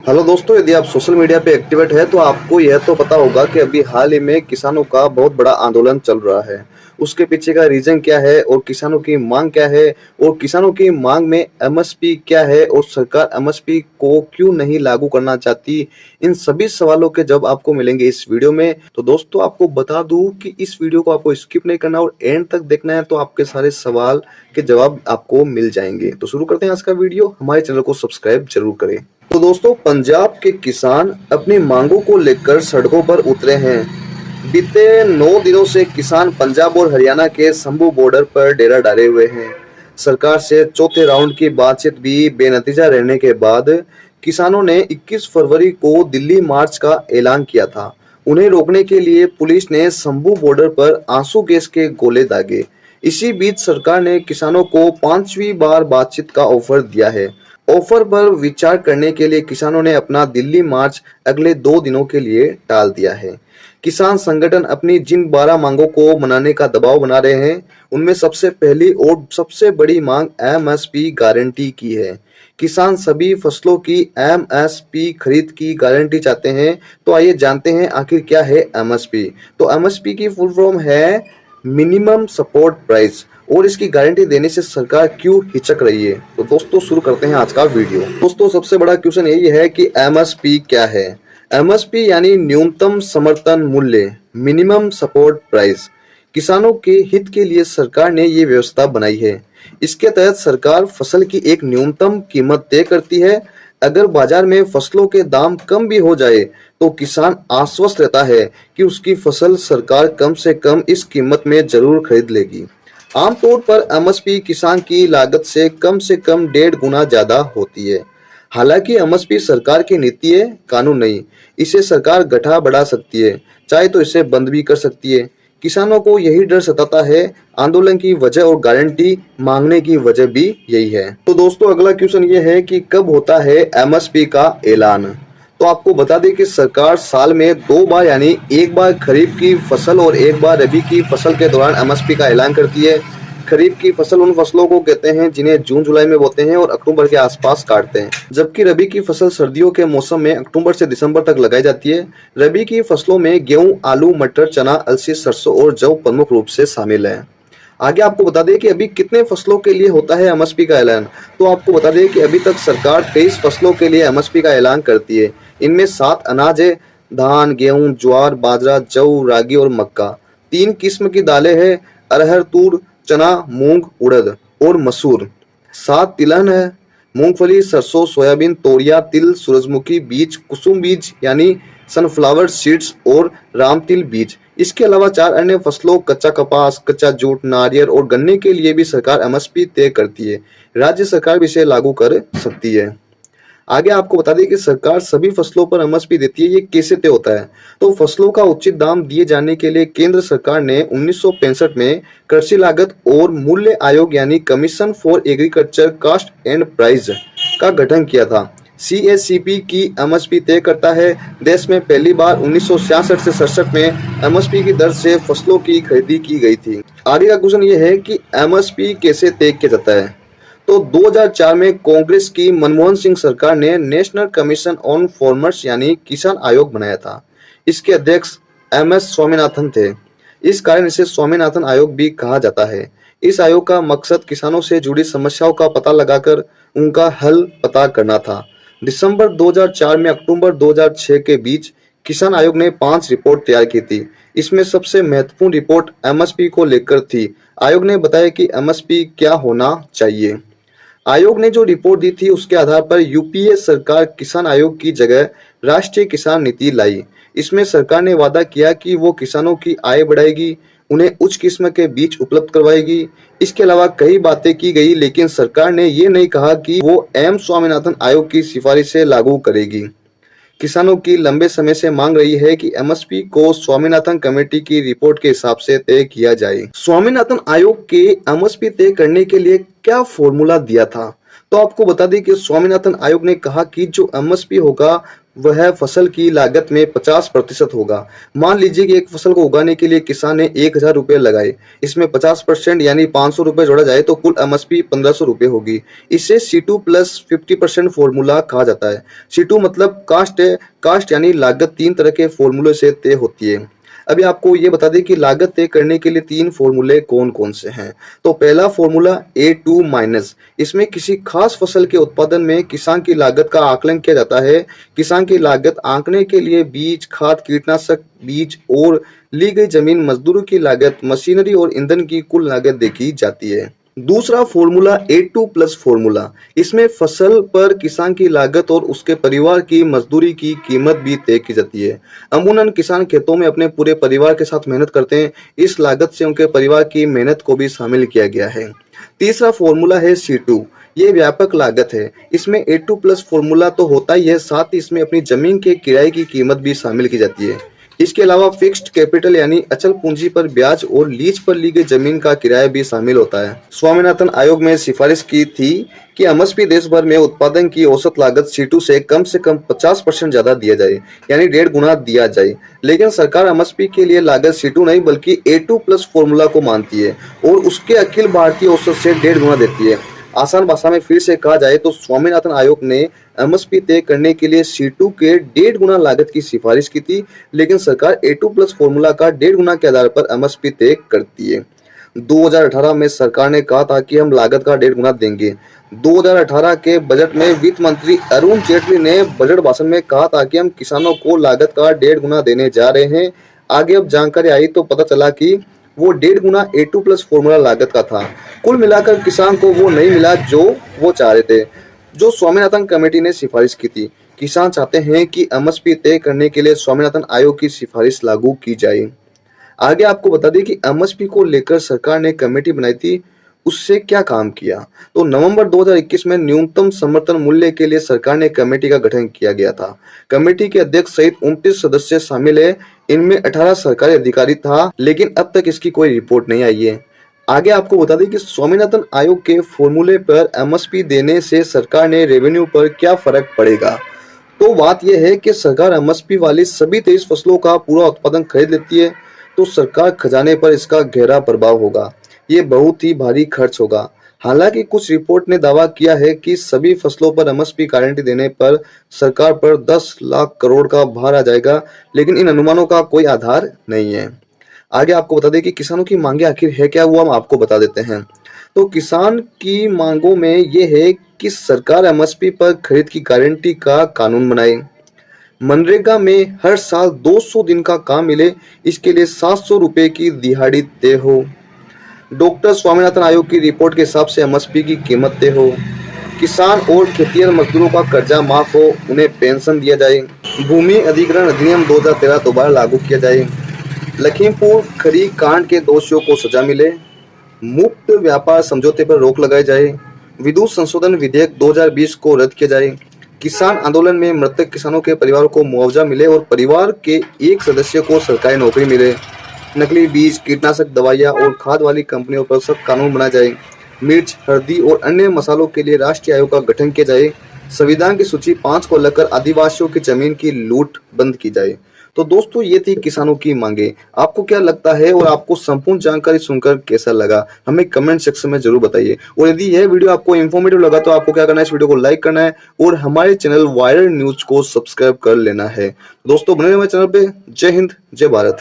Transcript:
Hello दोस्तों, यदि आप सोशल मीडिया पे एक्टिवेट है तो आपको यह तो पता होगा कि अभी हाल ही में किसानों का बहुत बड़ा आंदोलन चल रहा है। उसके पीछे का रीजन क्या है और किसानों की मांग क्या है और किसानों की मांग में एमएसपी क्या है और सरकार एमएसपी को क्यों नहीं लागू करना चाहती, इन सभी सवालों के जवाब आपको मिलेंगे इस वीडियो में। तो दोस्तों, आपको बता दूं कि इस वीडियो को आपको स्किप नहीं करना और एंड तक देखना है, तो आपके सारे सवाल के जवाब आपको मिल जाएंगे। तो शुरू करते हैं आज का वीडियो। हमारे चैनल को सब्सक्राइब जरूर करें। तो दोस्तों, पंजाब के किसान अपनी मांगों को लेकर सड़कों पर उतरे हैं। बीते 9 दिनों से किसान पंजाब और हरियाणा के शंभू बॉर्डर पर डेरा डाले हुए हैं। सरकार से चौथे राउंड की बातचीत भी बेनतीजा रहने के बाद किसानों ने 21 फरवरी को दिल्ली मार्च का ऐलान किया था। उन्हें रोकने के लिए पुलिस ने शंभू बॉर्डर पर आंसू गैस के गोले दागे। इसी बीच सरकार ने किसानों को 5वीं बार बातचीत का ऑफर दिया है। ऑफर पर विचार करने के लिए किसानों ने अपना दिल्ली मार्च अगले 2 दिनों के लिए टाल दिया है। किसान संगठन अपनी जिन 12 मांगों को मनाने का दबाव बना रहे हैं, उनमें सबसे पहली और सबसे बड़ी मांग एमएसपी गारंटी की है। किसान सभी फसलों की एमएसपी खरीद की गारंटी चाहते हैं। तो आइए जानते हैं आखिर क्या है एमएसपी। तो एमएसपी की फुल फॉर्म है मिनिमम सपोर्ट प्राइस, और इसकी गारंटी देने से सरकार क्यों हिचक रही है। तो दोस्तों, शुरू करते हैं आज का वीडियो। दोस्तों, सबसे बड़ा क्वेश्चन यही है कि एमएसपी क्या है। एमएसपी यानी न्यूनतम समर्थन मूल्य, मिनिमम सपोर्ट प्राइस। किसानों के हित के लिए सरकार ने ये व्यवस्था बनाई है। इसके तहत सरकार फसल की एक न्यूनतम कीमत तय करती है। अगर बाजार में फसलों के दाम कम भी हो जाए तो किसान आश्वस्त रहता है कि उसकी फसल सरकार कम से कम इस कीमत में जरूर खरीद लेगी। आमतौर पर एमएसपी किसान की लागत से कम 1.5 गुना ज्यादा होती है। हालांकि एमएसपी सरकार की नीति है, कानून नहीं। इसे सरकार घटा बढ़ा सकती है, चाहे तो इसे बंद भी कर सकती है। किसानों को यही डर सताता है। आंदोलन की वजह और गारंटी मांगने की वजह भी यही है। तो दोस्तों, अगला क्वेश्चन ये है कि कब होता है एमएसपी का ऐलान। तो आपको बता दें कि सरकार साल में 2 बार यानी एक बार खरीफ की फसल और एक बार रबी की फसल के दौरान एमएसपी का ऐलान करती है। खरीफ की फसल उन फसलों को कहते हैं जिन्हें जून जुलाई में बोते हैं और अक्टूबर के आसपास काटते हैं, जबकि रबी की फसल सर्दियों के मौसम में अक्टूबर से दिसंबर तक लगाई जाती है। रबी की फसलों में गेहूं, आलू, मटर, चना, अलसी, सरसों और जौ प्रमुख रूप से शामिल है। आगे आपको बता दें कि अभी कितने फसलों के लिए होता है एमएसपी का ऐलान। तो आपको बता दें कि अभी तक सरकार 23 फसलों के लिए एमएसपी का ऐलान करती है। इनमें 7 अनाज है: धान, गेहूं, ज्वार, बाजरा, जौ, रागी और मक्का। 3 किस्म की दालें हैं: अरहर, तूर, चना, मूंग, उड़द और मसूर। 7 तिलहन है: मूंगफली, सरसों, सोयाबीन, तोरिया, तिल, सूरजमुखी बीज, कुसुम बीज यानी सनफ्लावर सीड्स और रामतिल बीज। इसके अलावा 4 अन्य फसलों कच्चा कपास, कच्चा जूट, नारियल और गन्ने के लिए भी सरकार एमएसपी तय करती है। राज्य सरकार भी इसे लागू कर सकती है। आगे आपको बता दें कि सरकार सभी फसलों पर एमएसपी देती है। ये कैसे तय होता है? तो फसलों का उचित दाम दिए जाने के लिए केंद्र सरकार ने 1965 में कृषि लागत और मूल्य आयोग यानी commission for agriculture cost and price का गठन किया था। सीएसीपी की एमएसपी तय करता है। देश में पहली बार 1966 से 67 में एमएसपी की दर से फसलों की खरीदी की गई थी। आगे का क्वेश्चन ये है कि एमएसपी कैसे तय किया जाता है। तो 2004 में कांग्रेस की मनमोहन सिंह सरकार ने नेशनल कमीशन ऑन फार्मर्स यानी किसान आयोग बनाया था। इसके अध्यक्ष एमएस स्वामीनाथन थे। इस कारण इसे स्वामीनाथन आयोग भी कहा जाता है। इस आयोग का मकसद किसानों से जुड़ी समस्याओं का पता लगाकर उनका हल पता करना था। दिसंबर 2004 में अक्टूबर 2006 के बीच किसान आयोग ने 5 रिपोर्ट तैयार की थी। इसमें सबसे महत्वपूर्ण रिपोर्ट एमएसपी को लेकर थी। आयोग ने बताया कि एमएसपी क्या होना चाहिए। आयोग ने जो रिपोर्ट दी थी उसके आधार पर यूपीए सरकार किसान आयोग की जगह राष्ट्रीय किसान नीति लाई। इसमें सरकार ने वादा किया कि वो किसानों की आय बढ़ाएगी, उन्हें उच्च किस्म के बीज उपलब्ध करवाएगी। इसके अलावा कई बातें की गई, लेकिन सरकार ने ये नहीं कहा कि वो एम स्वामीनाथन आयोग की सिफारिशें लागू करेगी। किसानों की लंबे समय से मांग रही है कि एमएसपी को स्वामीनाथन कमेटी की रिपोर्ट के हिसाब से तय किया जाए। स्वामीनाथन आयोग के एमएसपी तय करने के लिए क्या फॉर्मूला दिया था। तो आपको बता दें कि स्वामीनाथन आयोग ने कहा कि जो एमएसपी होगा वह फसल की लागत में 50% होगा। मान लीजिए कि एक फसल को उगाने के लिए किसान ने 1000 रुपये लगाए, इसमें 50% यानी 500 रुपये जोड़ा जाए तो कुल एमएसपी 1500 रुपये होगी। इसे C2 प्लस 50% फॉर्मूला कहा जाता है। C2 मतलब कास्ट है, कास्ट यानी लागत 3 तरह के फॉर्मूले से तय होती है। अभी आपको ये बता दें कि लागत तय करने के लिए 3 फॉर्मूले कौन-कौन से हैं। तो पहला फॉर्मूला A2 माइनस, इसमें किसी खास फसल के उत्पादन में किसान की लागत का आकलन किया जाता है। किसान की लागत आंकने के लिए बीज, खाद, कीटनाशक, बीज और ली गई जमीन, मजदूरों की लागत, मशीनरी और ईंधन की कुल लागत देखी जाती है। दूसरा फॉर्मूला A2 प्लस फॉर्मूला, इसमें फसल पर किसान की लागत और उसके परिवार की मजदूरी की कीमत भी तय की जाती है। अमूमन किसान खेतों में अपने पूरे परिवार के साथ मेहनत करते हैं, इस लागत से उनके परिवार की मेहनत को भी शामिल किया गया है। तीसरा फॉर्मूला है C2, ये व्यापक लागत है। इसमें A2 प्लस फॉर्मूला तो होता ही है, साथ ही इसमें अपनी जमीन के किराए की कीमत भी शामिल की जाती है। इसके अलावा फिक्स्ड कैपिटल यानी अचल पूंजी पर ब्याज और लीज पर ली गई जमीन का किराया भी शामिल होता है। स्वामीनाथन आयोग ने सिफारिश की थी कि एमएसपी देश भर में उत्पादन की औसत लागत C2 से कम 50% ज्यादा दिया जाए, यानी 1.5 गुना दिया जाए। लेकिन सरकार एमएसपी के लिए लागत C2 नहीं बल्कि A2 प्लस फॉर्मूला को मानती है और उसके अखिल भारतीय औसत से 1.5 गुना देती है। आसान भाषा में फिर से कहा जाए तो स्वामीनाथन आयोग ने एमएसपी तय करने के लिए C2 के 1.5 गुना लागत की सिफारिश की थी, लेकिन सरकार A2 प्लस फॉर्मूला का 1.5 गुना के आधार पर एमएसपी तय करती है। 2018 में सरकार ने कहा था कि हम लागत का 1.5 गुना देंगे। 2018 के बजट में वित्त मंत्री अरुण जेटली ने बजट भाषण में कहा था कि हम किसानों को लागत का 1.5 गुना देने जा रहे हैं। आगे अब जानकारी आई तो पता चला कि वो 1.5 गुना A2 प्लस फॉर्मूला लागत का था। कुल मिलाकर किसान को वो नहीं मिला जो वो चाह रहे थे, जो स्वामीनाथन कमेटी ने सिफारिश की थी। किसान चाहते हैं कि एमएसपी तय करने के लिए स्वामीनाथन आयोग की सिफारिश लागू की जाए। आगे आपको बता दें कि एमएसपी को लेकर सरकार ने कमेटी बनाई थी, उससे क्या काम किया। तो नवंबर 2021 में न्यूनतम समर्थन मूल्य के लिए सरकार ने कमेटी का गठन किया गया था। कमेटी के अध्यक्ष सहित 29 सदस्य शामिल है, इनमें 18 सरकारी अधिकारी था, लेकिन अब तक इसकी कोई रिपोर्ट नहीं आई है। आगे आपको बता दें कि स्वामीनाथन आयोग के फॉर्मूले पर एमएसपी देने से सरकार ने रेवेन्यू पर क्या फर्क पड़ेगा। तो बात यह है कि सरकार एमएसपी वाली सभी 23 फसलों का पूरा उत्पादन खरीद लेती है तो सरकार खजाने पर इसका गहरा प्रभाव होगा। ये बहुत ही भारी खर्च होगा। हालांकि कुछ रिपोर्ट ने दावा किया है कि सभी फसलों पर एमएसपी गारंटी देने पर सरकार पर 10 लाख करोड़ का भार आ जाएगा, लेकिन इन अनुमानों का कोई आधार नहीं है। आगे आपको बता दें कि किसानों की मांगे आखिर है क्या, वो हम आपको बता देते हैं। तो किसान की मांगों में ये है कि सरकार एमएसपी पर खरीद की गारंटी का कानून बनाए, मनरेगा में हर साल 200 दिन का काम मिले, इसके लिए 700 रुपए की दिहाड़ी तय हो, डॉक्टर स्वामीनाथन आयोग की रिपोर्ट के हिसाब से एमएसपी की कीमत तय हो, किसान और खेतिहर मजदूरों का कर्जा माफ हो, उन्हें पेंशन दिया जाए, भूमि अधिग्रहण अधिनियम 2013 दोबारा लागू किया जाए, लखीमपुर खरी कांड के दोषियों को सजा मिले, मुक्त व्यापार समझौते पर रोक लगाई जाए, विद्युत संशोधन विधेयक 2020 को रद्द किया जाए, किसान आंदोलन में मृतक किसानों के परिवारों को मुआवजा मिले और परिवार के एक सदस्य को सरकारी नौकरी मिले, नकली बीज, कीटनाशक दवाइयाँ और खाद वाली कंपनियों पर सख्त कानून बनाए जाए, मिर्च, हल्दी और अन्य मसालों के लिए राष्ट्रीय आयोग का गठन किया जाए, संविधान की सूची 5 को लगकर आदिवासियों की जमीन की लूट बंद की जाए। तो दोस्तों ये थी किसानों की मांगे। आपको क्या लगता है और आपको संपूर्ण जानकारी सुनकर कैसा लगा, हमें कमेंट सेक्शन में जरूर बताइए। और यदि यह वीडियो आपको इन्फॉर्मेटिव लगा तो आपको क्या करना है, इस वीडियो को लाइक करना है और हमारे चैनल वायरल न्यूज को सब्सक्राइब कर लेना है। दोस्तों बने रहिए हमारे चैनल पे। जय हिंद, जय भारत।